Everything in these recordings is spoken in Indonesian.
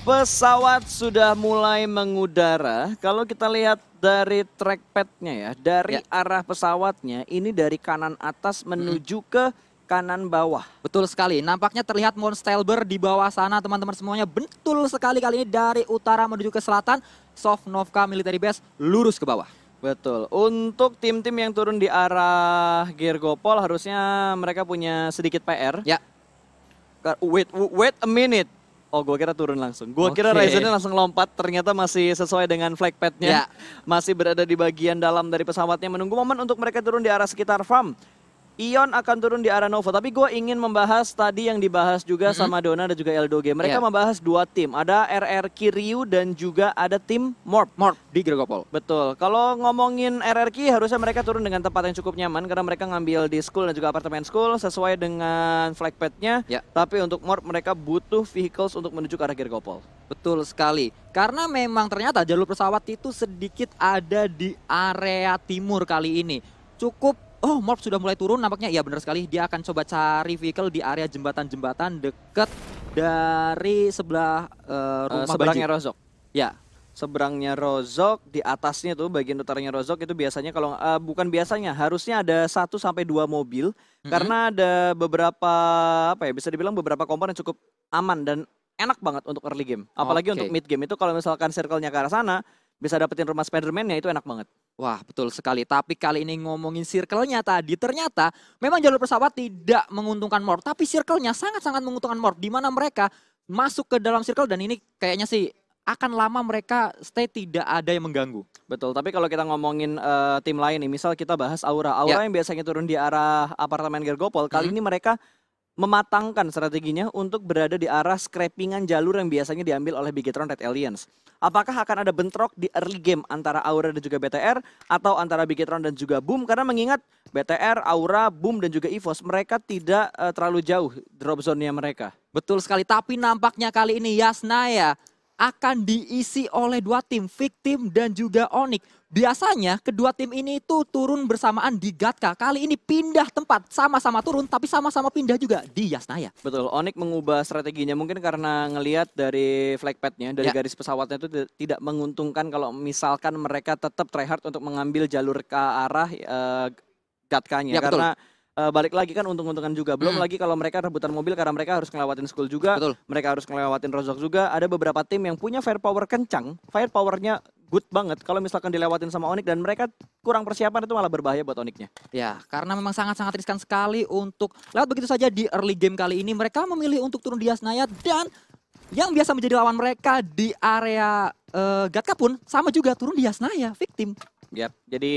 Pesawat sudah mulai mengudara. Kalau kita lihat dari trackpadnya ya, dari arah pesawatnya, ini dari kanan atas menuju ke kanan bawah. Betul sekali, nampaknya terlihat Monstelber di bawah sana teman-teman semuanya. Betul sekali kali ini dari utara menuju ke selatan, Sovnovka Military Base lurus ke bawah. Betul, untuk tim-tim yang turun di arah Gergopol harusnya mereka punya sedikit PR. Ya. Wait a minute. Oh, gue kira turun langsung. Gue kira Ryzennya langsung lompat, ternyata masih sesuai dengan flag padnya. Masih berada di bagian dalam dari pesawatnya, menunggu momen untuk mereka turun di arah sekitar farm. Ion akan turun di arah Novo, tapi gue ingin membahas tadi yang dibahas juga sama Dona dan juga Eldoge. Mereka membahas dua tim, ada RRQ Ryu dan juga ada tim Morp di Gergopol. Betul, kalau ngomongin RRQ harusnya mereka turun dengan tempat yang cukup nyaman karena mereka ngambil di school dan juga apartemen school sesuai dengan flag padnya. Tapi untuk Morp mereka butuh vehicles untuk menuju ke arah Gergopol. Betul sekali, karena memang ternyata jalur pesawat itu sedikit ada di area timur kali ini. Oh, Morp sudah mulai turun nampaknya. Ya benar sekali, dia akan coba cari vehicle di area jembatan-jembatan dekat dari sebelah rumah seberangnya Rozok. Ya, seberangnya Rozok, di atasnya tuh bagian utaranya Rozok itu biasanya kalau bukan biasanya, harusnya ada 1 sampai 2 mobil karena ada beberapa apa ya, bisa dibilang beberapa komponen cukup aman dan enak banget untuk early game. Apalagi untuk mid game itu kalau misalkan circle-nya ke arah sana bisa dapetin rumah Spider-Man-nya itu enak banget. Wah, betul sekali. Tapi kali ini ngomongin circle-nya tadi, ternyata memang jalur pesawat tidak menguntungkan Morp, tapi circle-nya sangat-sangat menguntungkan Morp, di mana mereka masuk ke dalam circle dan ini kayaknya sih akan lama mereka stay, tidak ada yang mengganggu. Betul, tapi kalau kita ngomongin tim lain nih, misal kita bahas Aura. Aura yang biasanya turun di arah apartemen Gergopol, kali ini mereka mematangkan strateginya untuk berada di arah scrapingan jalur yang biasanya diambil oleh Bigetron Red Aliens. Apakah akan ada bentrok di early game antara Aura dan juga BTR atau antara Bigetron dan juga Boom? Karena mengingat BTR, Aura, Boom dan juga EVOS mereka tidak terlalu jauh drop zone-nya mereka. Betul sekali, tapi nampaknya kali ini Yasnaya akan diisi oleh dua tim, Victim dan juga Onyx. Biasanya kedua tim ini itu turun bersamaan di Gatka. Kali ini pindah tempat, sama-sama turun tapi sama-sama pindah juga di Yasnaya. Betul, Onyx mengubah strateginya mungkin karena ngelihat dari flag padnya, dari garis pesawatnya itu tidak menguntungkan kalau misalkan mereka tetap tryhard untuk mengambil jalur ke arah Gatkanya. Karena balik lagi kan untung-untungan juga. Belum lagi kalau mereka rebutan mobil karena mereka harus ngelewatin school juga. Mereka harus ngelewatin Rozok juga. Ada beberapa tim yang punya firepower kencang. Firepowernya good banget kalau misalkan dilewatin sama Onyx dan mereka kurang persiapan itu malah berbahaya buat Onyxnya. Ya, karena memang sangat-sangat riskan sekali untuk lewat begitu saja di early game kali ini. Mereka memilih untuk turun di Yasnaya dan yang biasa menjadi lawan mereka di area Gatka pun sama juga turun di Yasnaya, Victim. Jadi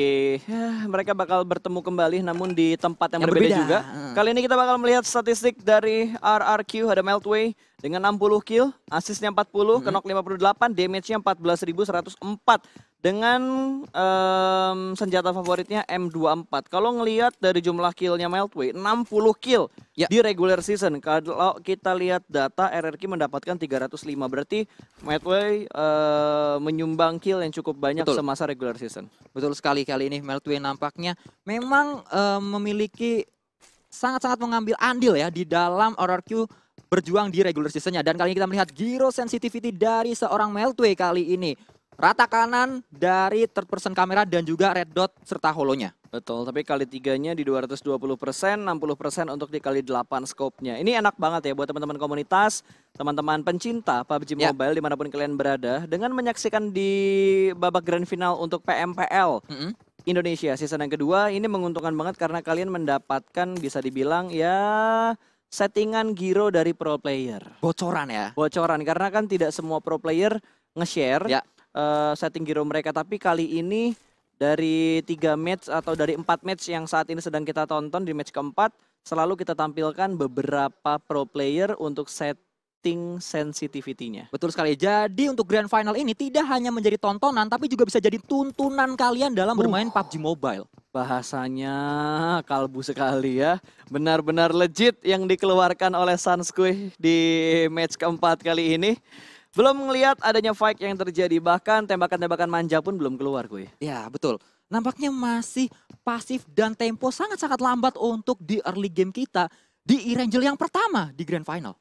mereka bakal bertemu kembali namun di tempat yang berbeda juga. Kali ini kita bakal melihat statistik dari RRQ, ada Meltway dengan 60 kill, assistnya 40, knock 58, damage-nya 14.104 dengan senjata favoritnya M24. Kalau ngelihat dari jumlah kill-nya Meltway, 60 kill di regular season. Kalau kita lihat data, RRQ mendapatkan 305, berarti Meltway menyumbang kill yang cukup banyak semasa regular season. Betul sekali, kali ini Meltway nampaknya memang memiliki sangat-sangat mengambil andil ya di dalam RRQ berjuang di regular seasonnya. Dan kali ini kita melihat gyro sensitivity dari seorang Meltway kali ini. Rata kanan dari third person kamera dan juga red dot serta holonya. Betul, tapi kali 3-nya di 220%, 60% untuk dikali 8 scope-nya. Ini enak banget ya buat teman-teman komunitas, teman-teman pencinta PUBG Mobile dimanapun kalian berada. Dengan menyaksikan di babak grand final untuk PMPL Indonesia season yang kedua, ini menguntungkan banget karena kalian mendapatkan bisa dibilang ya settingan gyro dari pro player. Bocoran ya? Bocoran, karena kan tidak semua pro player nge-share setting gyro mereka. Tapi kali ini dari 3 match atau dari 4 match yang saat ini sedang kita tonton, di match keempat selalu kita tampilkan beberapa pro player untuk setting sensitivity-nya. Betul sekali. Jadi untuk grand final ini tidak hanya menjadi tontonan tapi juga bisa jadi tuntunan kalian dalam bermain PUBG Mobile. Bahasanya kalbu sekali ya. Benar-benar legit yang dikeluarkan oleh Sunsquee di match keempat kali ini. Belum ngelihat adanya fight yang terjadi, bahkan tembakan-tembakan manja pun belum keluar gue. Ya betul, nampaknya masih pasif dan tempo sangat-sangat lambat untuk di early game kita di E-Ranger yang pertama di Grand Final.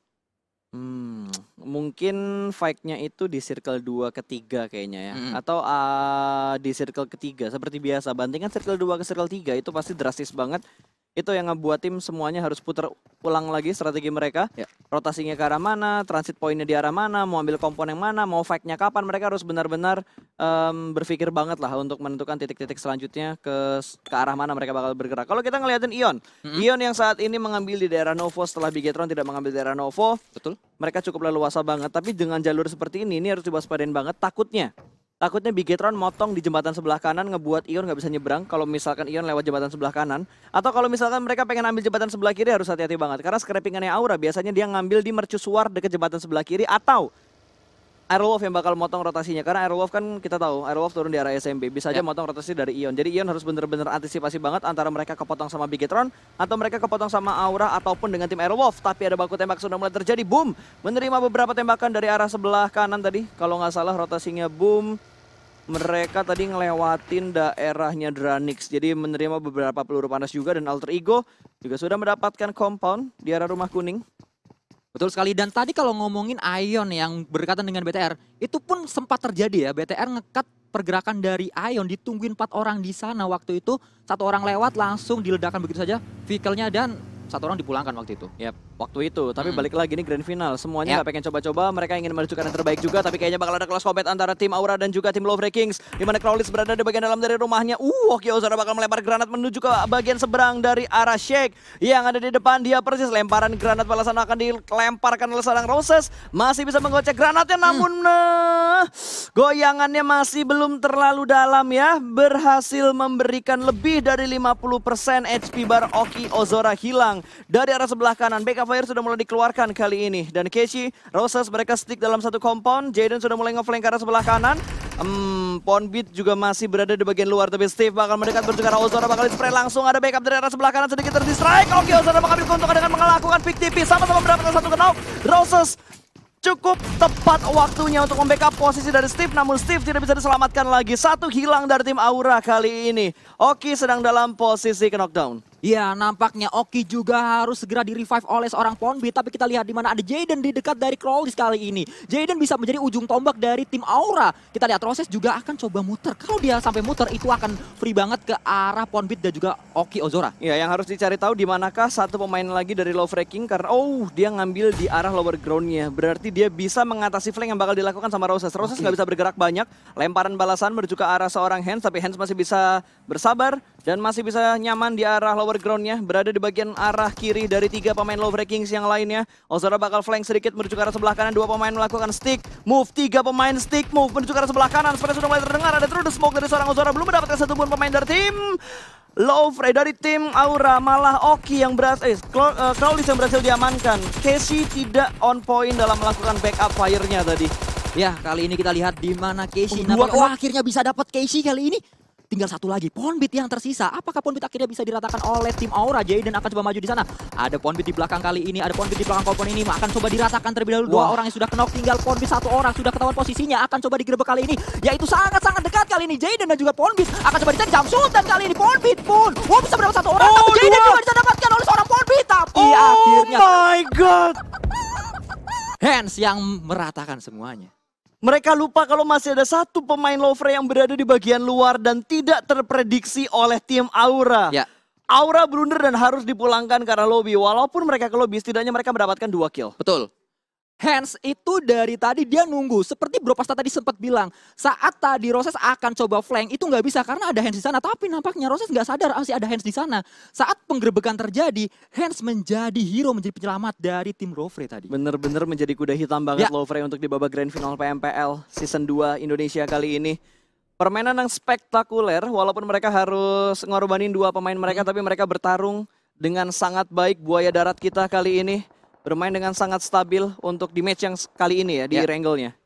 Mungkin fight-nya itu di circle 2 ke 3 kayaknya ya. Atau di circle ketiga seperti biasa. Bandingkan circle 2 ke circle 3 itu pasti drastis banget. Itu yang ngebuat tim semuanya harus putar ulang lagi strategi mereka. Rotasinya ke arah mana, transit pointnya di arah mana, mau ambil komponen mana, mau fight-nya kapan. Mereka harus benar-benar berpikir banget lah untuk menentukan titik-titik selanjutnya ke arah mana mereka bakal bergerak. Kalau kita ngeliatin Ion, Ion yang saat ini mengambil di daerah Novo setelah Bigetron tidak mengambil di daerah Novo. Betul. Mereka cukup leluasa banget, tapi dengan jalur seperti ini harus diwaspadain banget. Takutnya Bigetron motong di jembatan sebelah kanan ngebuat Ion nggak bisa nyebrang kalau misalkan Ion lewat jembatan sebelah kanan. Atau kalau misalkan mereka pengen ambil jembatan sebelah kiri harus hati-hati banget. Karena scrappingannya Aura biasanya dia ngambil di mercusuar dekat jembatan sebelah kiri. Atau Aerowolf yang bakal motong rotasinya. Karena Aerowolf kan kita tahu Aerowolf turun di arah SMB. Bisa aja motong rotasi dari Ion. Jadi Ion harus bener-bener antisipasi banget antara mereka kepotong sama Bigetron atau mereka kepotong sama Aura ataupun dengan tim Aerowolf. Tapi ada baku tembak sudah mulai terjadi. Boom! Menerima beberapa tembakan dari arah sebelah kanan tadi. Kalau nggak salah rotasinya Boom. Mereka tadi ngelewatin daerahnya Dranix. Jadi menerima beberapa peluru panas juga. Dan Alter Ego juga sudah mendapatkan compound di arah rumah kuning. Betul sekali, dan tadi kalau ngomongin Ion yang berdekatan dengan BTR, itu pun sempat terjadi ya, BTR ngekat pergerakan dari Ion, ditungguin 4 orang di sana waktu itu, 1 orang lewat langsung diledakkan begitu saja vehicle-nya dan 1 orang dipulangkan waktu itu. Waktu itu, tapi balik lagi nih grand final, semuanya nggak pengen coba-coba, mereka ingin menunjukkan yang terbaik juga, tapi kayaknya bakal ada close combat antara tim Aura dan juga tim Lovre Kings, di mana Crowlitz berada di bagian dalam dari rumahnya. Oke, Ozora bakal melempar granat menuju ke bagian seberang dari arah Shake yang ada di depan dia persis. Lemparan granat balasan akan dilemparkan oleh seorang Roses, masih bisa menggocek granatnya, namun goyangannya masih belum terlalu dalam ya, berhasil memberikan lebih dari 50% HP bar Oki Ozora hilang dari arah sebelah kanan. Backup fire sudah mulai dikeluarkan kali ini. Dan Keshi, Roses mereka stick dalam satu compound. Jaden sudah mulai ngeflank ke arah sebelah kanan. Ponbit juga masih berada di bagian luar. Tapi Steve bakal mendekat menuju ke arah Ozora. Bakal di-spray langsung. Ada backup dari arah sebelah kanan. Sedikit terdistrike. Oke, Ozora bakal diuntukkan dengan melakukan pick TP. Sama-sama mendapatkan satu knock. Roses cukup tepat waktunya untuk membackup posisi dari Steve. Namun Steve tidak bisa diselamatkan lagi. Satu hilang dari tim Aura kali ini. Oki sedang dalam posisi ke knockdown. Ya, nampaknya Oki juga harus segera di-revive oleh seorang Ponbit. Tapi kita lihat di mana ada Jaden di dekat dari Crowlitz kali ini. Jaden bisa menjadi ujung tombak dari tim Aura. Kita lihat Roses juga akan coba muter. Kalau dia sampai muter, itu akan free banget ke arah Ponbit dan juga Oki Ozora. Ya, yang harus dicari tahu di manakah satu pemain lagi dari Lovre King. Karena dia ngambil di arah lower ground-nya. Berarti dia bisa mengatasi flank yang bakal dilakukan sama Roses. Roses nggak bisa bergerak banyak. Lemparan balasan menuju ke arah seorang Hans. Tapi Hans masih bisa bersabar dan masih bisa nyaman di arah lower ground-nya, berada di bagian arah kiri dari 3 pemain Lovre Kings yang lainnya. Ozora bakal flank sedikit menuju ke arah sebelah kanan. 2 pemain melakukan stick move, 3 pemain stick move menuju ke arah sebelah kanan. Seperti sudah mulai terdengar ada through the smoke dari seorang Ozora. Belum mendapatkan satupun pemain dari tim Lovre, dari tim Aura. Malah Oki yang Crowlitz yang berhasil diamankan. Casey tidak on point dalam melakukan backup fire-nya tadi. Ya, kali ini kita lihat di mana Casey. Akhirnya bisa dapat Casey kali ini. Tinggal satu lagi, Ponbit yang tersisa. Apakah Ponbit akhirnya bisa diratakan oleh tim Aura? Jaden akan coba maju di sana. Ada Ponbit di belakang kali ini, ada Ponbit di belakang kompon ini. Akan coba diratakan terlebih dahulu. 2 orang yang sudah knock, tinggal Ponbit 1 orang. Sudah ketahuan posisinya, akan coba digerebek kali ini. Yaitu sangat-sangat dekat kali ini. Jaden dan juga Ponbit akan coba dicek jump shoot. Dan kali ini Ponbit pun bisa mendapat 1 orang. Tapi Jaden juga bisa dapatkan oleh seorang Ponbit. Tapi akhirnya, oh my god, Hans yang meratakan semuanya. Mereka lupa kalau masih ada 1 pemain Lovre yang berada di bagian luar dan tidak terprediksi oleh tim Aura. Ya. Aura blunder dan harus dipulangkan ke arah lobby. Walaupun mereka ke lobby, setidaknya mereka mendapatkan 2 kill. Betul. Hans itu dari tadi dia nunggu. Seperti Bro Pasta tadi sempat bilang, saat tadi Roses akan coba flank, itu nggak bisa karena ada Hans di sana. Tapi nampaknya Roses nggak sadar masih ada Hans di sana. Saat penggerebekan terjadi, Hans menjadi hero, menjadi penyelamat dari tim Lovre tadi. Bener-bener menjadi kuda hitam banget Lovre untuk di babak grand final PMPL Season 2 Indonesia kali ini. Permainan yang spektakuler, walaupun mereka harus ngorbanin 2 pemain mereka, tapi mereka bertarung dengan sangat baik. Buaya darat kita kali ini bermain dengan sangat stabil untuk di match yang kali ini ya, di wrangle-nya.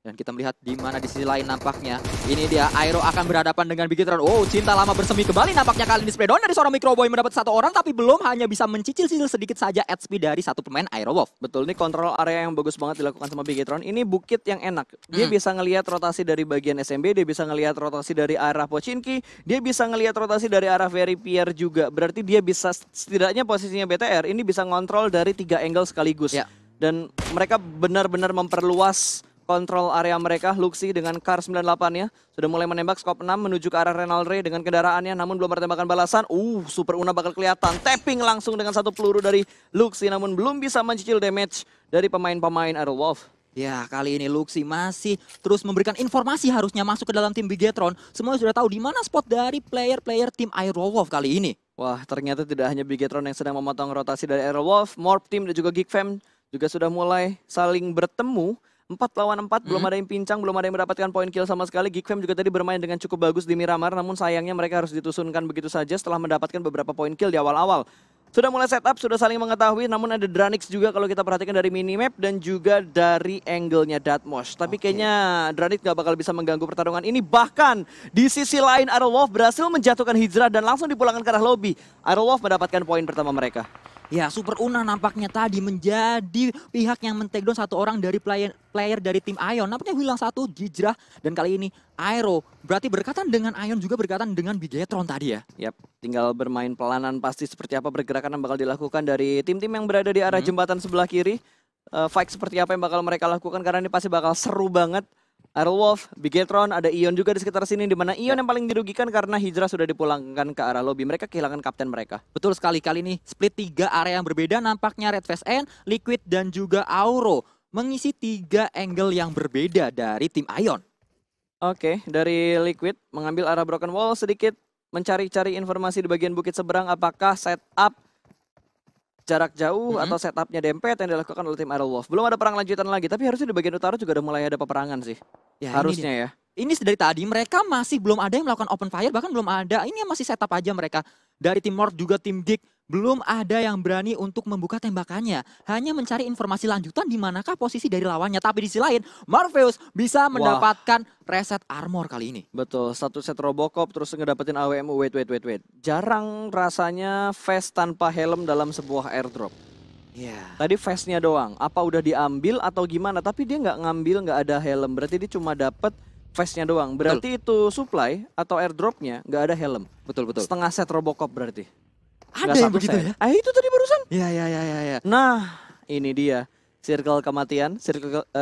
Dan kita melihat di mana di sisi lain nampaknya. Ini dia, Aero akan berhadapan dengan Bigetron. Oh, cinta lama bersemi kembali nampaknya kali ini. Spray down dari seorang Microboy mendapat 1 orang. Tapi belum, hanya bisa mencicil-cicil sedikit saja HP dari 1 pemain Aerowolf. Betul, ini kontrol area yang bagus banget dilakukan sama Bigetron. Ini bukit yang enak. Dia bisa ngelihat rotasi dari bagian SMB. Dia bisa ngelihat rotasi dari arah Pochinki. Dia bisa ngelihat rotasi dari arah Very Pierre juga. Berarti dia bisa, setidaknya posisinya BTR ini bisa ngontrol dari 3 angle sekaligus. Dan mereka benar-benar memperluas kontrol area mereka. Luxi dengan Kar 98-nya sudah mulai menembak skop 6 menuju ke arah Renaldre dengan kendaraannya, namun belum ada tembakan balasan. Super Una bakal kelihatan. Tapping langsung dengan satu peluru dari Luxi, namun belum bisa mencicil damage dari pemain-pemain Aerowolf. Ya, kali ini Luxi masih terus memberikan informasi harusnya masuk ke dalam tim Bigetron. Semua sudah tahu di mana spot dari player-player tim Aerowolf kali ini. Wah, ternyata tidak hanya Bigetron yang sedang memotong rotasi dari Aerowolf, Morp Team dan juga Geekfam juga sudah mulai saling bertemu. 4 lawan 4, belum ada yang pincang, belum ada yang mendapatkan poin kill sama sekali. Geekfam juga tadi bermain dengan cukup bagus di Miramar, namun sayangnya mereka harus ditusunkan begitu saja setelah mendapatkan beberapa poin kill di awal-awal. Sudah mulai setup, sudah saling mengetahui, namun ada Dranix juga kalau kita perhatikan dari minimap dan juga dari angle-nya Datmosh. Tapi kayaknya Dranix gak bakal bisa mengganggu pertarungan ini. Bahkan di sisi lain Aerowolf berhasil menjatuhkan Hijrah dan langsung dipulangkan ke arah lobby. Aerowolf mendapatkan poin pertama mereka. Ya, Super Una nampaknya tadi menjadi pihak yang men-takedown satu orang dari player dari tim Ion. Nampaknya hilang satu, Hijrah. Dan kali ini Aero berarti berkaitan dengan Ion juga berkaitan dengan Bigetron tadi ya. Yap, tinggal bermain pelanan pasti seperti apa pergerakan yang bakal dilakukan dari tim-tim yang berada di arah jembatan sebelah kiri. Fight seperti apa yang bakal mereka lakukan karena ini pasti bakal seru banget. Aerowolf, Bigetron, ada Ion juga di sekitar sini, di mana Ion yang paling dirugikan karena Hijrah sudah dipulangkan ke arah lobby. Mereka kehilangan kapten mereka. Betul sekali, kali ini split 3 area yang berbeda nampaknya. Red Face N, Liquid dan juga Auro mengisi 3 angle yang berbeda dari tim Ion. Oke, dari Liquid mengambil arah Broken Wall sedikit, mencari-cari informasi di bagian bukit seberang apakah setup jarak jauh atau setupnya dempet yang dilakukan oleh tim Aerowolf. Belum ada perang lanjutan lagi, tapi harusnya di bagian utara juga udah mulai ada peperangan sih. Ya, harusnya ya. Ini dari tadi mereka masih belum ada yang melakukan open fire, bahkan belum ada. Ini masih setup aja mereka. Dari tim Morph juga tim Geek, belum ada yang berani untuk membuka tembakannya. Hanya mencari informasi lanjutan di manakah posisi dari lawannya. Tapi di sisi lain, Morpheus bisa mendapatkan reset armor kali ini. Betul, satu set Robocop terus ngedapetin AWM. Wait. Jarang rasanya Fast tanpa helm dalam sebuah airdrop. Tadi Fast-nya doang, apa udah diambil atau gimana, tapi dia nggak ngambil, nggak ada helm. Berarti dia cuma dapet Fast-nya doang. Berarti itu supply atau airdropnya nggak ada helm. Betul. Setengah set Robocop berarti. Ada yang begitu ya? Itu tadi barusan. Ya. Nah, ini dia. Circle kematian,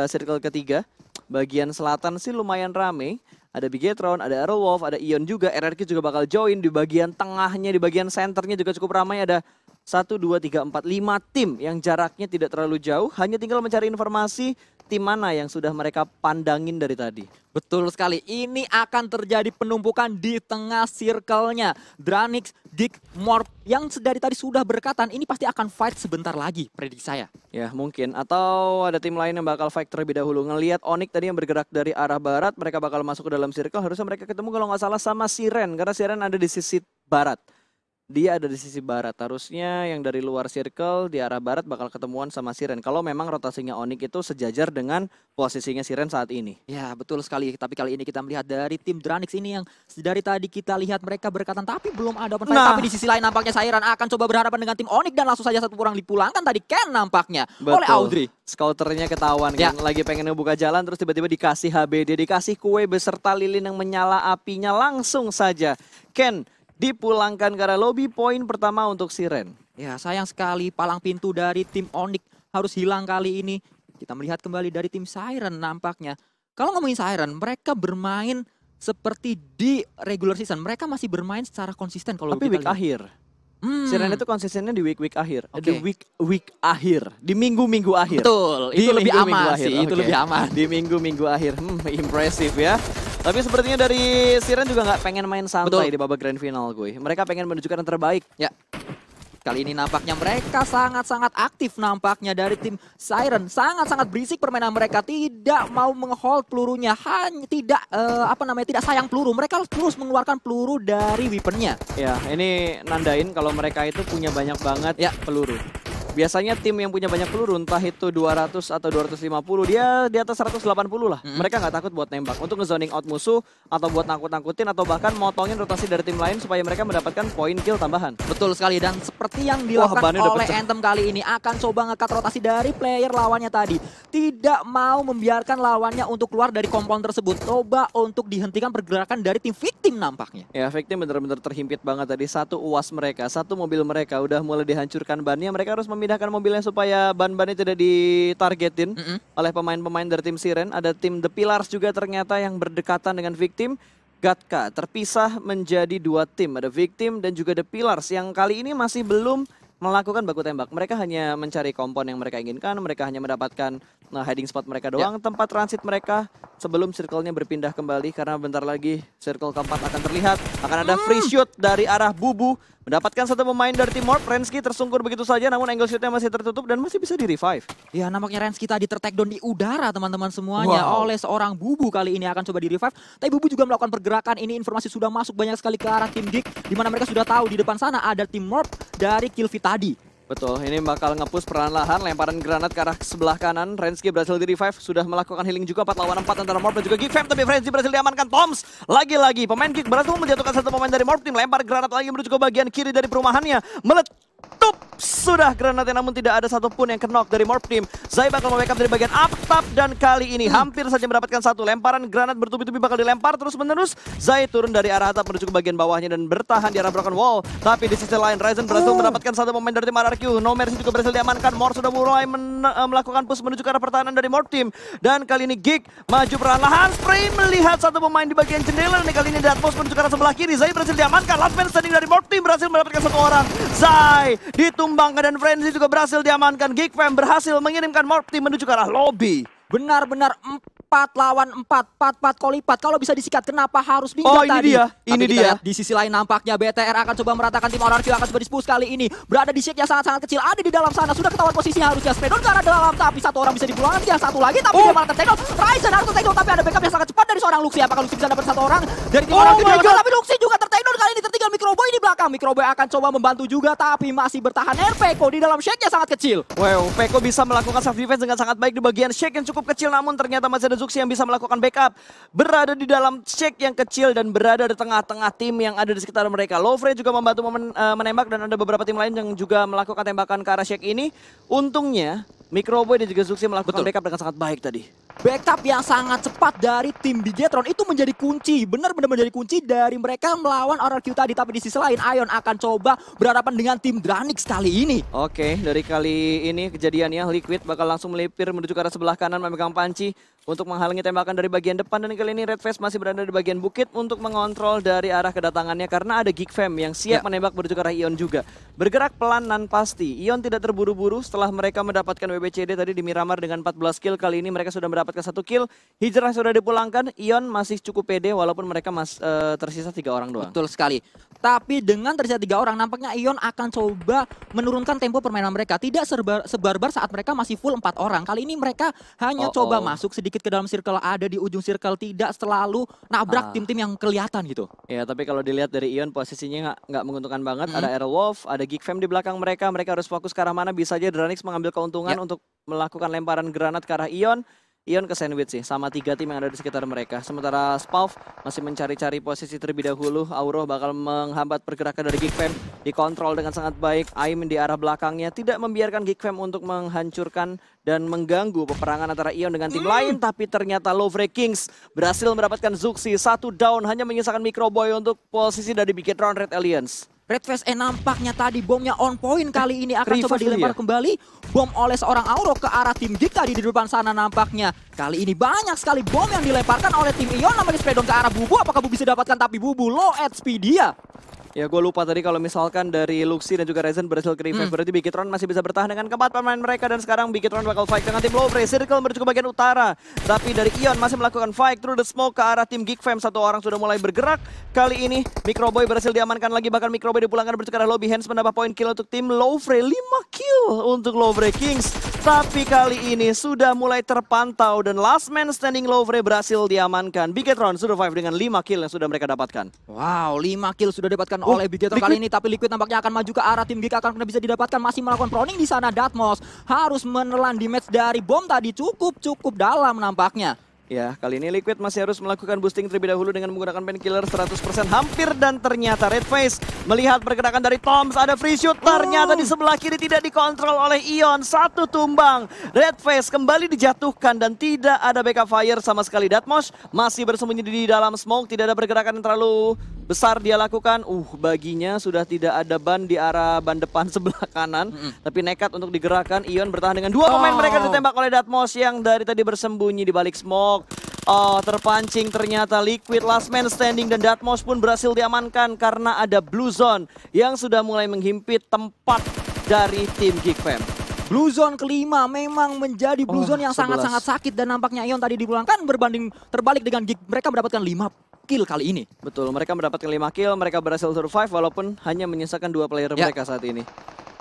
circle ketiga. Bagian selatan sih lumayan rame. Ada Bigetron, ada Aerowolf, ada Ion juga. RRQ juga bakal join. Di bagian tengahnya, di bagian centernya juga cukup ramai. Ada 1, 2, 3, 4, 5 tim yang jaraknya tidak terlalu jauh. Hanya tinggal mencari informasi tim mana yang sudah mereka pandangin dari tadi. Betul sekali, ini akan terjadi penumpukan di tengah circle-nya. Dranix, Geek, Morph yang dari tadi sudah berkatan, ini pasti akan fight sebentar lagi, prediksi saya. Ya mungkin, atau ada tim lain yang bakal fight terlebih dahulu. Ngelihat Onyx tadi yang bergerak dari arah barat, mereka bakal masuk ke dalam circle. Harusnya mereka ketemu kalau nggak salah sama Siren, karena Siren ada di sisi barat. Dia ada di sisi barat, harusnya yang dari luar circle di arah barat bakal ketemuan sama Siren. Kalau memang rotasinya Onyx itu sejajar dengan posisinya Siren saat ini. Ya betul sekali, tapi kali ini kita melihat dari tim Dranix ini yang dari tadi kita lihat mereka berkatan tapi belum ada open fire. Tapi di sisi lain nampaknya Siren akan coba berhadapan dengan tim Onyx dan langsung saja satu orang dipulangkan tadi Ken nampaknya oleh Audrey. Scouternya ketahuan kan, lagi pengen ngebuka jalan terus tiba-tiba dikasih HB, dia dikasih kue beserta lilin yang menyala apinya langsung saja. Ken dipulangkan ke arah lobby, poin pertama untuk Siren. Ya sayang sekali palang pintu dari tim Onyx harus hilang kali ini. Kita melihat kembali dari tim Siren nampaknya. Kalau ngomongin Siren, mereka bermain seperti di regular season. Mereka masih bermain secara konsisten kalau tapi week akhir. Siren itu konsistennya di week akhir. Di week akhir. Di minggu-minggu akhir. Betul, itu lebih aman sih. Itu lebih aman. Di minggu-minggu akhir. Impresif ya. Tapi sepertinya dari Siren juga nggak pengen main santai di babak grand final gue. Mereka pengen menunjukkan yang terbaik. Ya. Kali ini nampaknya mereka sangat-sangat aktif nampaknya dari tim Siren. Sangat-sangat berisik permainan mereka. Tidak mau menghold pelurunya. Hanya tidak tidak sayang peluru. Mereka harus terus mengeluarkan peluru dari weaponnya. Ya, ini nandain kalau mereka itu punya banyak banget peluru. Biasanya tim yang punya banyak peluru, entah itu 200 atau 250, dia di atas 180 lah. Mereka nggak takut buat nembak. Untuk nge-zoning out musuh, atau buat nakut-nakutin, atau bahkan motongin rotasi dari tim lain supaya mereka mendapatkan poin kill tambahan. Betul sekali, dan seperti yang dilakukan oleh Anthem kali ini, akan coba nge-cut rotasi dari player lawannya tadi. Tidak mau membiarkan lawannya untuk keluar dari kompon tersebut. Coba untuk dihentikan pergerakan dari tim Victim nampaknya. Ya, Victim benar-benar terhimpit banget tadi. Satu UAS mereka, satu mobil mereka udah mulai dihancurkan bannya. Mereka harus memilih memindahkan mobilnya supaya ban-bannya tidak ditargetin oleh pemain-pemain dari tim Siren. Ada tim The Pillars juga ternyata yang berdekatan dengan Victim. Gatka terpisah menjadi 2 tim. Ada Victim dan juga The Pillars yang kali ini masih belum melakukan baku tembak. Mereka hanya mencari kompon yang mereka inginkan. Mereka hanya mendapatkan hiding spot mereka doang. Tempat transit mereka sebelum circle-nya berpindah kembali. Karena bentar lagi circle keempat akan terlihat. Akan ada free shoot dari arah Bubu. Mendapatkan 1 pemain dari tim Morph. Rensky tersungkur begitu saja. Namun angle shootnya masih tertutup dan masih bisa di-revive. Ya, nampaknya Rensky tadi tertakedown di udara teman-teman semuanya. Oleh seorang Bubu kali ini akan coba di-revive. Tapi Bubu juga melakukan pergerakan. Ini informasi sudah masuk banyak sekali ke arah tim Geek. Dimana mereka sudah tahu di depan sana ada tim Morph dari Killfit tadi. Betul, ini bakal nge-push perlahan-lahan, lemparan granat ke arah sebelah kanan. Rensky berhasil di-revive, sudah melakukan healing juga 4 lawan 4 antara Morph dan juga Geek Fam. Tapi Rensky berhasil diamankan, Toms. Lagi-lagi pemain Geek berhasil menjatuhkan 1 pemain dari Morph Team. Lempar granat lagi menuju ke bagian kiri dari perumahannya. Meletup sudah granatnya, namun tidak ada satupun yang knock dari Morph Team. Zai bakal membackup dari bagian up-top dan kali ini hampir saja mendapatkan 1 lemparan granat bertubi-tubi bakal dilempar terus-menerus. Zai turun dari arah atap menuju ke bagian bawahnya dan bertahan di arah broken wall. Tapi di sisi lain Ryzen berhasil mendapatkan 1 pemain dari tim RRQ. No Mercy juga berhasil diamankan. Morph sudah mulai melakukan push menuju ke arah pertahanan dari Morph Team. Dan kali ini Geek maju perlahan-lahan. Spray melihat 1 pemain di bagian jendela. Dan kali ini Datmos menuju ke arah sebelah kiri. Zai berhasil diamankan. Last man standing dari Morph Team berhasil mendapatkan 1 orang. Zai ditumbangkan dan Frenzy juga berhasil diamankan. Geek Fam berhasil mengirimkan Morph Team menuju ke arah lobby. Benar-benar 4 lawan 4, 4 kali lipat. Kalau bisa disikat, kenapa harus minggat Oh, ini tadi? dia, Tapi ini kita dia. lihat di sisi lain nampaknya BTR akan coba meratakan tim RRQ, akan coba di-push kali ini. Berada di shake yang sangat-sangat kecil, ada di dalam sana. Sudah ketahuan posisinya harusnya Spreadon ke arah dalam, tapi 1 orang bisa dipulangkan. Yang 1 lagi, tapi dia malah tertakedown. Ryzen harus tertakedown, tapi ada backup yang sangat cepat dari seorang Luxy. Apakah Luxy bisa dapat 1 orang dari tim RRQ? Tapi Luxy juga tertakedown kali ini, tertinggal Microboy di belakang. Microboy akan coba membantu juga, tapi masih bertahan. Peko di dalam shake yang sangat kecil. Wow, Peko bisa melakukan self defense dengan sangat baik di bagian shake yang cukup kecil, namun ternyata masih ada Zuxi yang bisa melakukan backup. Berada di dalam shake yang kecil dan berada di tengah-tengah tim yang ada di sekitar mereka. Lovre juga membantu menembak dan ada beberapa tim lain yang juga melakukan tembakan ke arah shake ini. Untungnya Microboy dan juga Zuxi melakukan backup dengan sangat baik tadi. Backup yang sangat cepat dari tim Bigetron itu menjadi kunci, benar-benar menjadi kunci dari mereka melawan RRQ tadi. Tapi di sisi lain Ion akan coba berhadapan dengan tim Dranix kali ini. Oke, dari kali ini kejadiannya Liquid bakal langsung melipir menuju ke arah sebelah kanan memegang panci untuk menghalangi tembakan dari bagian depan. Dan kali ini Red Face masih berada di bagian bukit untuk mengontrol dari arah kedatangannya karena ada Geek Fam yang siap menembak menuju ke arah Ion juga. Bergerak pelan dan pasti. Ion tidak terburu-buru setelah mereka mendapatkan WBCD tadi di Miramar dengan 14 kill. Kali ini mereka sudah mendapatkan 1 kill. Hijrah sudah dipulangkan. Ion masih cukup pede walaupun mereka tersisa 3 orang doang. Betul sekali. Tapi dengan tersisa 3 orang nampaknya Ion akan coba menurunkan tempo permainan mereka. Tidak sebarbar saat mereka masih full 4 orang. Kali ini mereka hanya coba masuk sedikit ke dalam circle, ada di ujung circle, tidak selalu nabrak tim-tim yang kelihatan gitu. Ya, tapi kalau dilihat dari Ion posisinya nggak menguntungkan banget. Ada Aerowolf, ada Geek Fam di belakang mereka. Mereka harus fokus ke arah mana. Bisa aja Dranix mengambil keuntungan untuk melakukan lemparan granat ke arah Ion. Ion ke sandwich sih sama 3 tim yang ada di sekitar mereka. Sementara Spauf masih mencari-cari posisi terlebih dahulu. Auro bakal menghambat pergerakan dari Geek Fam. Dikontrol dengan sangat baik. Aim di arah belakangnya tidak membiarkan Geek Fam untuk menghancurkan dan mengganggu peperangan antara Ion dengan tim lain. Tapi ternyata Lovre Kings berhasil mendapatkan Zuxi. 1 down, hanya menyisakan Microboy untuk posisi dari Bigetron Red Alliance. Red Face nampaknya tadi bomnya on point kali ini akan coba dilempar kembali. Bom oleh seorang Auro ke arah tim Geek tadi di depan sana nampaknya. Kali ini banyak sekali bom yang dilemparkan oleh tim Ion. Namanya Spreadon ke arah Bubu. Apakah Bubu bisa dapatkan? Tapi Bubu low HP dia. Ya, gue lupa tadi kalau misalkan dari Luxy dan juga Ryzen berhasil ke-revive. Berarti Bigetron masih bisa bertahan dengan keempat pemain mereka. Dan sekarang Bigetron bakal fight dengan tim Lovre. Circle menuju ke bagian utara. Tapi dari Ion masih melakukan fight through the smoke ke arah tim Geek Fam. 1 orang sudah mulai bergerak. Kali ini Microboy berhasil diamankan lagi. Bahkan Microboy dipulangkan menuju ke arah lobby. Hands menambah poin kill untuk tim Lovre. 5 kill untuk Lovre Kings. Tapi kali ini sudah mulai terpantau. Dan last man standing Lovre berhasil diamankan. Bigetron survive dengan 5 kill yang sudah mereka dapatkan. Wow, 5 kill sudah didapatkan oleh Bigetron kali ini. Tapi Liquid nampaknya akan maju ke arah tim Geek, akan bisa didapatkan, masih melakukan proning di sana. Datmos harus menelan damage dari bom tadi cukup dalam nampaknya. Ya, kali ini Liquid masih harus melakukan boosting terlebih dahulu dengan menggunakan painkiller 100% hampir, dan ternyata Red Face melihat pergerakan dari Toms, ada free shoot, ternyata di sebelah kiri tidak dikontrol oleh Ion, satu tumbang. Red Face kembali dijatuhkan dan tidak ada backup fire sama sekali. Datmosh masih bersembunyi di dalam smoke, tidak ada pergerakan yang terlalu besar dia lakukan. Baginya sudah tidak ada ban di arah ban depan sebelah kanan, tapi nekat untuk digerakkan. Ion bertahan dengan dua pemain mereka ditembak oleh Datmosh yang dari tadi bersembunyi di balik smoke. Terpancing ternyata Liquid, last man standing, dan Datmosh pun berhasil diamankan karena ada Blue Zone yang sudah mulai menghimpit tempat dari tim Geekfam. Blue Zone kelima memang menjadi Blue Zone yang sangat-sangat sakit, dan nampaknya Ion tadi dipulangkan berbanding terbalik dengan Geek. Mereka mendapatkan 5 kill kali ini. Betul, mereka mendapatkan 5 kill, mereka berhasil survive walaupun hanya menyisakan 2 player mereka saat ini.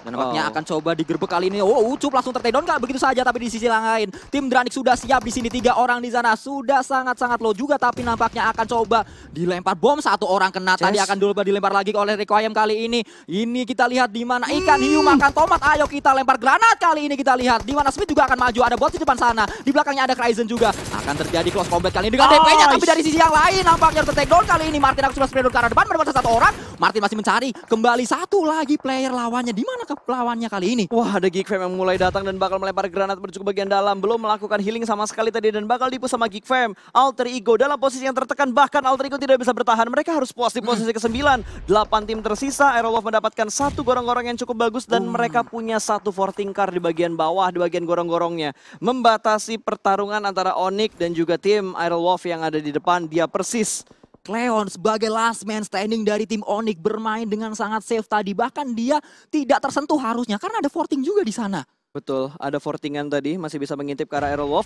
Dan nampaknya akan coba digerebek kali ini. Ucup langsung tertedon nggak begitu saja, tapi di sisi lain tim Dranik sudah siap di sini. 3 orang di sana sudah sangat-sangat low juga, tapi nampaknya akan coba dilempar bom. 1 orang kena. Tadi akan dulu dilempar lagi oleh Requiem kali ini. Ini kita lihat di mana ikan hiu makan tomat. Ayo kita lempar granat kali ini, kita lihat di mana Smith juga akan maju. Ada bot di depan sana. Di belakangnya ada Cryzen juga. Akan terjadi close combat kali ini dengan DP-nya, tapi dari sisi yang lain nampaknya tertakedown kali ini. Martin akan sudah spread ke arah depan, mendapatkan 1 orang. Martin masih mencari kembali 1 lagi player lawannya. Di mana lawannya kali ini? Wah, ada Geekfam yang mulai datang dan bakal melempar granat menuju ke bagian dalam. Belum melakukan healing sama sekali tadi dan bakal dipush sama Geekfam. Alter Ego dalam posisi yang tertekan, bahkan Alter Ego tidak bisa bertahan. Mereka harus puas di posisi ke-9. 8 tim tersisa. Aerolov mendapatkan 1 gorong-gorong yang cukup bagus dan mereka punya 1 forting car di bagian bawah, di bagian gorong-gorongnya. Membatasi pertarungan antara Onyx dan juga tim Aerolov yang ada di depan. Dia persis Cleon sebagai last man standing dari tim Onyx bermain dengan sangat safe tadi. Bahkan dia tidak tersentuh harusnya karena ada forting juga di sana. Betul, ada fortingan tadi, masih bisa mengintip ke arah Aerolov.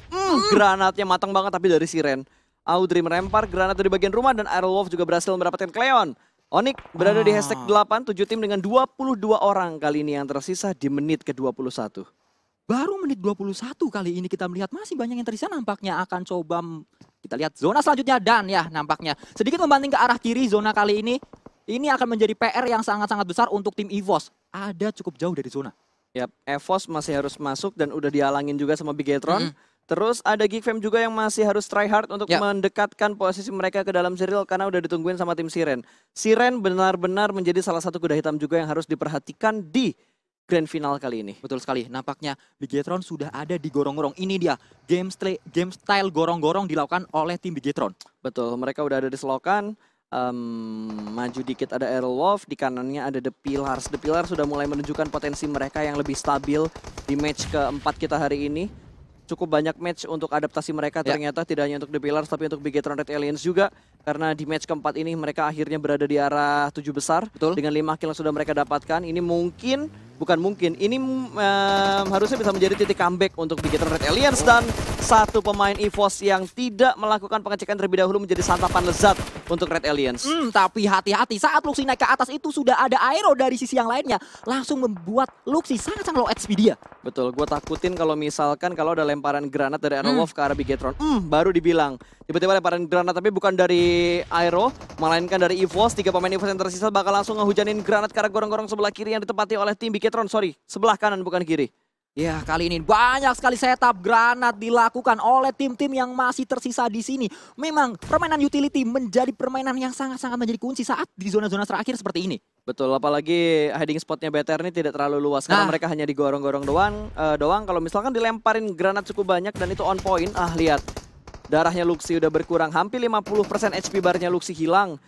Granatnya matang banget tapi dari Siren. Audrey merempar granat dari bagian rumah dan Aerolov juga berhasil mendapatkan Cleon. Onyx berada di hashtag 8, 7 tim dengan 22 orang kali ini yang tersisa di menit ke-21. Baru menit 21 kali ini kita melihat masih banyak yang tersisa, nampaknya akan coba kita lihat zona selanjutnya. Dan ya nampaknya sedikit membanting ke arah kiri zona kali ini. Ini akan menjadi PR yang sangat-sangat besar untuk tim EVOS. Ada cukup jauh dari zona. Yap, EVOS masih harus masuk dan udah dihalangin juga sama Bigetron. Terus ada Geekfam juga yang masih harus try hard untuk mendekatkan posisi mereka ke dalam serial karena udah ditungguin sama tim Siren. Siren benar-benar menjadi salah satu kuda hitam juga yang harus diperhatikan di grand final kali ini. Betul sekali, nampaknya Bigetron sudah ada di gorong-gorong. Ini dia, game style gorong-gorong dilakukan oleh tim Bigetron. Betul, mereka udah ada di selokan. Maju dikit ada Aerolov, di kanannya ada The Pillars. The Pillars sudah mulai menunjukkan potensi mereka yang lebih stabil di match keempat kita hari ini. Cukup banyak match untuk adaptasi mereka ternyata, tidak hanya untuk The Pillars tapi untuk Bigetron Red Aliens juga. Karena di match keempat ini mereka akhirnya berada di arah 7 besar. Dengan 5 kill yang sudah mereka dapatkan. Ini mungkin, bukan mungkin, ini harusnya bisa menjadi titik comeback untuk Bigetron Red Aliens. Dan 1 pemain EVOS yang tidak melakukan pengecekan terlebih dahulu menjadi santapan lezat untuk Red Aliens. Tapi hati-hati, saat Luxi naik ke atas itu sudah ada Aero dari sisi yang lainnya. Langsung membuat Luxi sangat-sangat low HP dia. Betul, gue takutin kalau misalkan kalau ada lemparan granat dari Aerolov ke arah Bigetron. Baru dibilang, tiba-tiba lemparan granat tapi bukan dari Aero, melainkan dari EVOS. 3 pemain EVOS yang tersisa bakal langsung ngehujanin granat ke arah gorong-gorong sebelah kiri yang ditempati oleh tim Bigetron. Sorry, sebelah kanan bukan kiri. Ya, kali ini banyak sekali setup granat dilakukan oleh tim-tim yang masih tersisa di sini. Memang permainan utility menjadi permainan yang sangat-sangat menjadi kunci saat di zona-zona terakhir seperti ini. Betul, apalagi hiding spotnya BTR ini tidak terlalu luas karena mereka hanya di gorong-gorong doang. Kalau misalkan dilemparin granat cukup banyak dan itu on point, lihat. Darahnya Luxi udah berkurang, hampir 50% HP barnya Luxi hilang.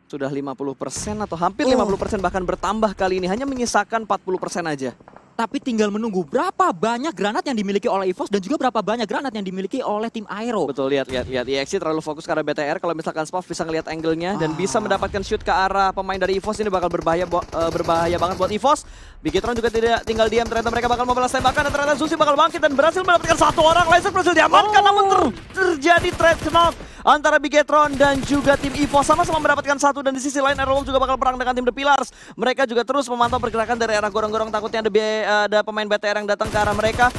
Sudah 50% atau hampir 50% bahkan bertambah kali ini, hanya menyisakan 40% aja. Tapi tinggal menunggu berapa banyak granat yang dimiliki oleh EVOS dan juga berapa banyak granat yang dimiliki oleh tim Aero. Betul, lihat. EXE terlalu fokus ke arah BTR. Kalau misalkan Spav bisa ngelihat angle-nya dan bisa mendapatkan shoot ke arah pemain dari EVOS, ini bakal berbahaya banget buat EVOS. Bigetron juga tidak tinggal diam, ternyata mereka bakal membalas tembakan dan ternyata Zusi bakal bangkit dan berhasil mendapatkan 1 orang. Laser berhasil diamankan, namun terjadi trade knock antara Bigetron dan juga tim EVOS, sama-sama mendapatkan 1. Dan di sisi lain Aerolov juga bakal perang dengan tim The Pillars. Mereka juga terus memantau pergerakan dari arah gorong-gorong, takutnya ada pemain BTR yang datang ke arah mereka.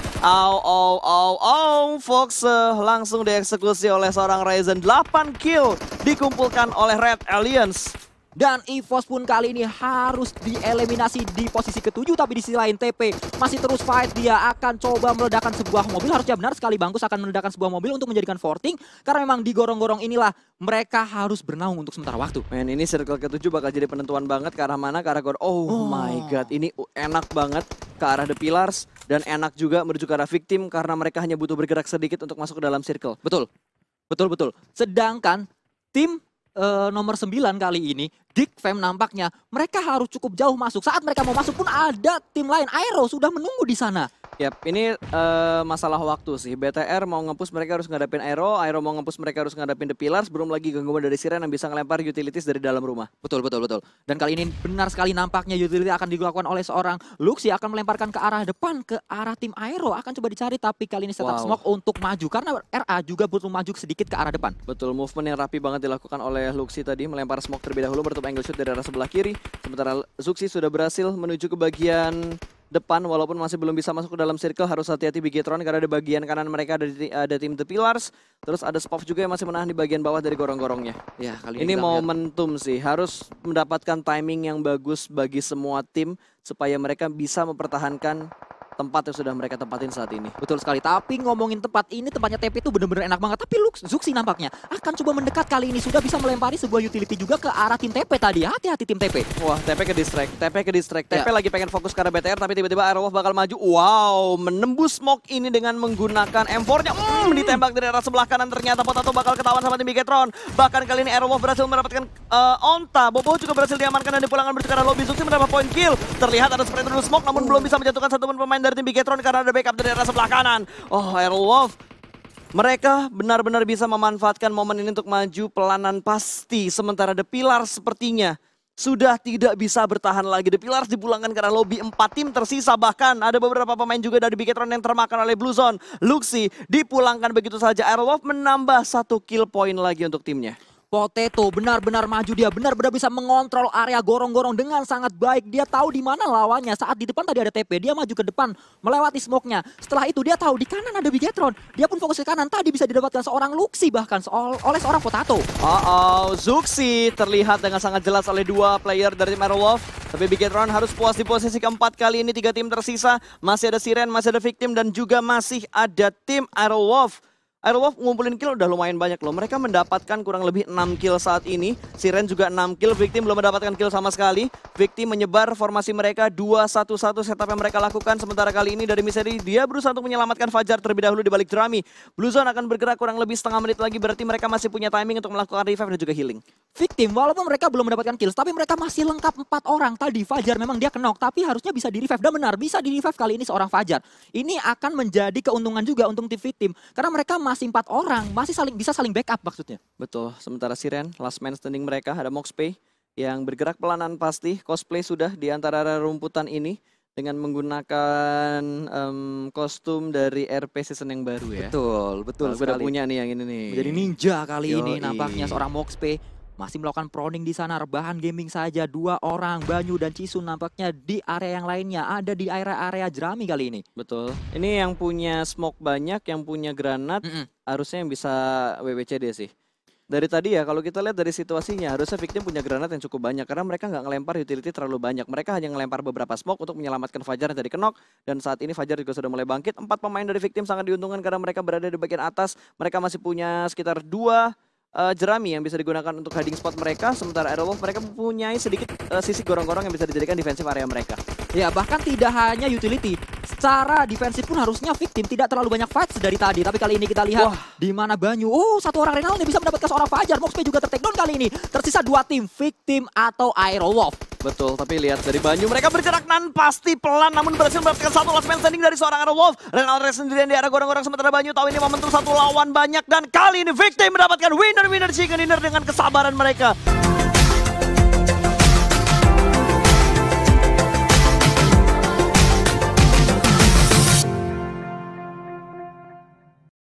Fox langsung dieksekusi oleh seorang Ryzen. 8 kill dikumpulkan oleh Red Aliens. Dan EVOS pun kali ini harus dieliminasi di posisi ke-7. Tapi di sisi lain TP masih terus fight. Dia akan coba meledakkan sebuah mobil. Harusnya benar sekali Bangkus akan meledakkan sebuah mobil untuk menjadikan forting. Karena memang di gorong-gorong inilah mereka harus bernaung untuk sementara waktu. Men, ini circle ke-7 bakal jadi penentuan banget ke arah mana? Ke arah Oh my god, ini enak banget ke arah The Pillars. Dan enak juga menuju ke arah Victim karena mereka hanya butuh bergerak sedikit untuk masuk ke dalam circle. Betul. Sedangkan tim nomor 9 kali ini, Geek Fam nampaknya mereka harus cukup jauh masuk. Saat mereka mau masuk pun ada tim lain, Aero sudah menunggu di sana. Yap, ini masalah waktu sih. BTR mau nge-push mereka harus ngadapin Aero mau nge-push mereka harus ngadapin The Pillars, belum lagi gangguan dari Siren yang bisa ngelempar utilities dari dalam rumah. Betul. Dan kali ini benar sekali nampaknya utility akan dilakukan oleh seorang Luxi, akan melemparkan ke arah depan, ke arah tim Aero. Akan coba dicari, tapi kali ini setup smoke untuk maju. Karena RA juga butuh maju sedikit ke arah depan. Betul, movement yang rapi banget dilakukan oleh Luxi tadi. Melempar smoke terlebih dahulu, bertemu angle shoot dari arah sebelah kiri. Sementara Zuxi sudah berhasil menuju ke bagian depan, walaupun masih belum bisa masuk ke dalam circle. Harus hati-hati Bigetron karena di bagian kanan mereka ada tim The Pillars. Terus ada Spov juga yang masih menahan di bagian bawah dari gorong-gorongnya. Ya, kali ini momentum sih, harus mendapatkan timing yang bagus bagi semua tim supaya mereka bisa mempertahankan tempat yang sudah mereka tempatin saat ini. Betul sekali, tapi ngomongin tempat ini, tempatnya TP itu benar-benar enak banget. Tapi Zuxi nampaknya akan coba mendekat kali ini. Sudah bisa melempari sebuah utility juga ke arah tim TP tadi. Hati-hati tim TP. Wah, TP ke distract. TP lagi pengen fokus ke arah BTR, tapi tiba-tiba Aerowolf bakal maju. Wow, menembus smoke ini dengan menggunakan M4-nya. Ditembak dari arah sebelah kanan. Ternyata Potato bakal ketahuan sama tim Bigetron. Bahkan kali ini Aerowolf berhasil mendapatkan onta. Bobo juga berhasil diamankan dan dipulangkan menuju ke arah lobby. Zuxi mendapat point kill. Terlihat ada spray through smoke, namun belum bisa menjatuhkan satupun pemain dari tim Bigetron karena ada backup dari arah sebelah kanan. Oh, Aerowolf, mereka benar-benar bisa memanfaatkan momen ini untuk maju pelanan pasti. Sementara The Pillars sepertinya sudah tidak bisa bertahan lagi. The Pillars dipulangkan ke arah lobby. 4 tim tersisa, bahkan ada beberapa pemain juga dari Bigetron yang termakan oleh Blue Zone. Luxi dipulangkan begitu saja. Aerowolf menambah 1 kill point lagi untuk timnya. Potato benar-benar maju, dia benar-benar bisa mengontrol area gorong-gorong dengan sangat baik. Dia tahu di mana lawannya. Saat di depan tadi ada TP, dia maju ke depan melewati smoke-nya. Setelah itu dia tahu di kanan ada Bigetron. Dia pun fokus ke kanan. Tadi bisa didapatkan seorang Luxi bahkan oleh seorang Potato. Zuxi terlihat dengan sangat jelas oleh 2 player dari tim Aerowolf. Tapi Bigetron harus puas di posisi keempat kali ini. 3 tim tersisa. Masih ada Siren, masih ada Victim, dan juga masih ada tim Aerowolf. Aerowolf ngumpulin kill udah lumayan banyak loh. Mereka mendapatkan kurang lebih 6 kill saat ini. Siren juga 6 kill. Victim belum mendapatkan kill sama sekali. Victim menyebar formasi mereka 2-1-1 setup yang mereka lakukan. Sementara kali ini dari Misery, dia berusaha untuk menyelamatkan Fajar terlebih dahulu di balik jerami. Blue Zone akan bergerak kurang lebih setengah menit lagi. Berarti mereka masih punya timing untuk melakukan revive dan juga healing. Victim, walaupun mereka belum mendapatkan kills, tapi mereka masih lengkap 4 orang. Tadi Fajar memang dia kenok, tapi harusnya bisa di revive. Dan benar, bisa di revive kali ini seorang Fajar. Ini akan menjadi keuntungan juga untuk tim Victim. Karena mereka masih 4 orang, masih bisa saling backup maksudnya. Betul, sementara Siren, last man standing mereka, ada Moxpay yang bergerak pelanan pasti. Cosplay sudah di antara rumputan ini dengan menggunakan kostum dari RP season yang baru ya. Betul sekali. Udah punya nih yang ini nih. Menjadi ninja kali ini nampaknya seorang Moxpay. Masih melakukan proning di sana, rebahan gaming saja. 2 orang, Banyu dan Cisun nampaknya di area yang lainnya. Ada di area-area jerami kali ini. Betul. Ini yang punya smoke banyak, yang punya granat, harusnya yang bisa WWCD sih. Dari tadi ya, kalau kita lihat dari situasinya, harusnya Victim punya granat yang cukup banyak. Karena mereka nggak ngelempar utility terlalu banyak. Mereka hanya ngelempar beberapa smoke untuk menyelamatkan Fajar yang tadi kenok. Dan saat ini Fajar juga sudah mulai bangkit. 4 pemain dari Victim sangat diuntungkan karena mereka berada di bagian atas. Mereka masih punya sekitar 2 jerami yang bisa digunakan untuk hiding spot mereka. Sementara Aerowolf mereka mempunyai sedikit sisi gorong-gorong yang bisa dijadikan defensive area mereka. Ya, bahkan tidak hanya utility, secara defensif pun harusnya Victim tidak terlalu banyak fight dari tadi. Tapi kali ini kita lihat di mana Banyu. Satu orang Renaldi bisa mendapatkan seorang Fajar. Moxpay juga tertake down kali ini. Tersisa 2 tim, Victim atau Aerowolf. Betul, tapi lihat dari Banyu, mereka bergerak nan pasti pelan, namun berhasil mendapatkan 1 last man standing dari seorang Aerowolf. Renaldi sendirian di arah gorong-gorong, sementara Banyu tahu ini momentum 1 lawan banyak, dan kali ini Victim mendapatkan winner chicken dinner dengan kesabaran mereka.